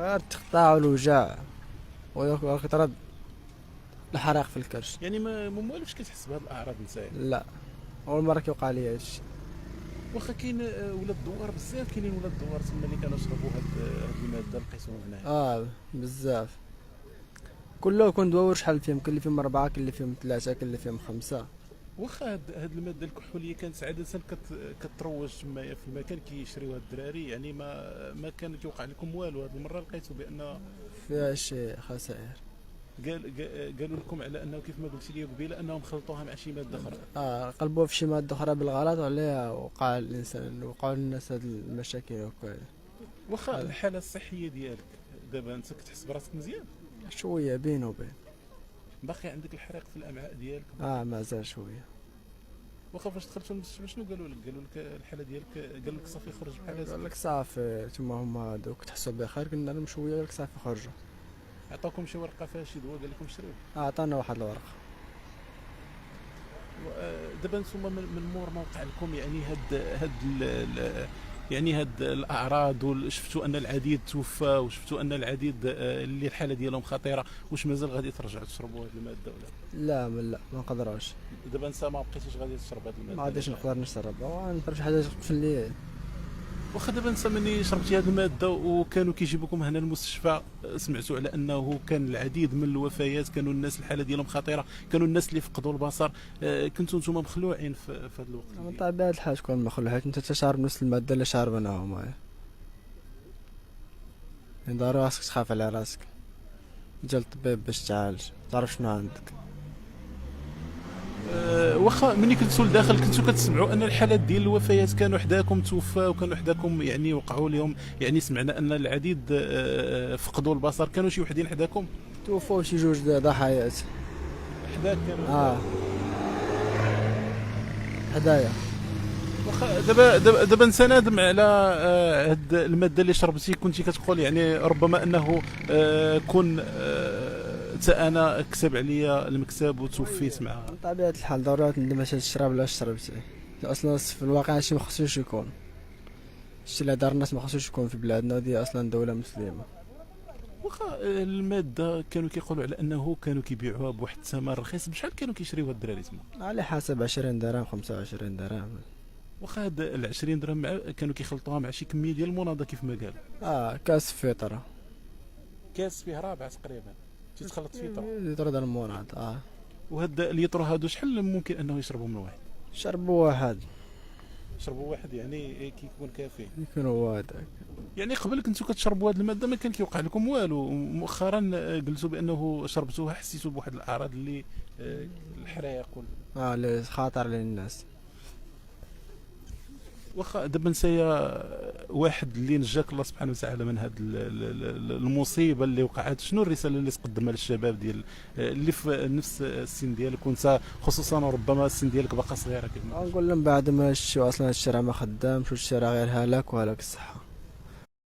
غير تقطع الوجع ويطرد الحرق في الكرش. يعني ما موالفش كتحس بهاد الاعراض نتايا؟ لا، اول مره كيوقع لي هادشي. واخا كاين ولاد الدوار بزاف، كاينين ولاد الدوار تما اللي كانوا يشربوا هاد الماده لقيتهم هنايا. بزاف. كله كون دواور شحال فيهم، كاين اللي فيهم 4، كاين اللي فيهم 3، كاين اللي فيهم 5. واخا هاد الماده الكحوليه كانت عاده كتروج تما في المكان كيشريوها الدراري، يعني ما كان كيوقع لكم والو؟ هاد المره لقيتوا بان فيها شي خسائر. قالوا لكم على انه كيف ما قلت لي قبيله انهم خلطوها مع شي ماده اخرى؟ قلبوها في شي ماده اخرى بالغلط، وعليها وقع الانسان، وقعوا للناس هاد المشاكل وكل. واخا الحاله الصحيه ديالك دابا انت كتحس براسك مزيان؟ شويه بين وبين. باقي عندك الحريق في الامعاء ديالك؟ مازال شويه. واخا فاش دخلتوا للمستشفى شنو قالوا لك؟ قالوا لك الحاله ديالك، قال لك صافي خرج بحال هكا؟ قال لك صافي، هما دوك تحسوا بخير، قلنا لهم شويه، قال لك صافي خرجوا. عطاكم شي ورقه فيها شي دواء قال لكم شريوه؟ عطانا واحد الورقه. دابا نتوما من مور ما وقع لكم يعني يعني هاد الاعراض، وشفتوا ان العديد توفى، وشفتوا ان العديد اللي الحاله ديالهم خطيره، واش مازال غادي ترجعوا تشربوا هاد الماده ولا لا ما نقدروش. دابا انت ما بقيتيش غادي تشرب هاد الماده؟ ما غاديش نقدر نشرب، ونضرب شي حاجه في الليل. واخا دابا انت ملي شربتي هذه الماده وكانوا كيجيبوكم هنا المستشفى، سمعتوا على انه كان العديد من الوفيات، كانوا الناس الحاله ديالهم خطيره، كانوا الناس اللي فقدوا البصر، كنتوا نتوما مخلوعين في هذا الوقت؟ من طبيعه الحال تكون مخلوع، حيت انت تشرب نفس الماده اللي شاربينها هما. يعني ضروري خاصك تخاف على راسك، جا للطبيب باش تعالج، تعرف شنو عندك. واخا ملي كنتوا لداخل كنتوا كتسمعوا ان الحالات ديال الوفيات كانوا حداكم توفى، وكانوا حداكم يعني وقعوا لهم، يعني سمعنا ان العديد فقدوا البصر، كانوا شي وحدين حداكم؟ توفوا شي 2 ضحايات. حداك كانوا؟ حدايا. واخا دابا انت نادم على هاد الماده اللي شربتي؟ كنتي كتقول يعني ربما انه كون حتى انا كسب عليا المكسب وتوفيت معها. بطبيعة الحال ضروري ندم على الشراب اللي شربتي، اصلا في الواقع هادشي ما خصوش يكون. الشي اللي دار الناس ما خصوش يكون في بلادنا، ودي اصلا دولة مسلمة. واخا الماده كانوا كيقولوا على انه كانوا كيبيعوها بواحد الثمن رخيص، بشحال كانوا كيشريوها الدراري تما؟ على حسب 20 درهم 25 درهم. واخا هاد ال 20 درهم كانوا كيخلطوها مع شي كميه ديال المناضه كيف ما قال. كاس فطرة. كاس فيه رابعه تقريبا تيتخلط فطره. يطرد المونات. وهاد الليتر هادو شحال ممكن انه يشربوا من واحد؟ شربوا واحد. شربوا واحد يعني كيكون كافي؟ يكون هو هذاك. يعني قبل كنتو كتشربوا هاد الماده ما كان كيوقع لكم والو، مؤخرا قلتوا بانه شربتوها حسيتوا بواحد الاعراض اللي الحريق اللي خاطر للناس. واخا دابا نسايا واحد اللي نجاك الله سبحانه وتعالى من هاد المصيبه اللي وقعت، شنو الرساله اللي تقدمها للشباب ديال اللي في نفس السن ديالك، وانت خصوصا وربما السن ديالك باقا صغيره كيما؟ نقول لهم بعد ما الشيء اصلا الشارع ما خدامش، والشارع غير هلاك وهلاك الصحه.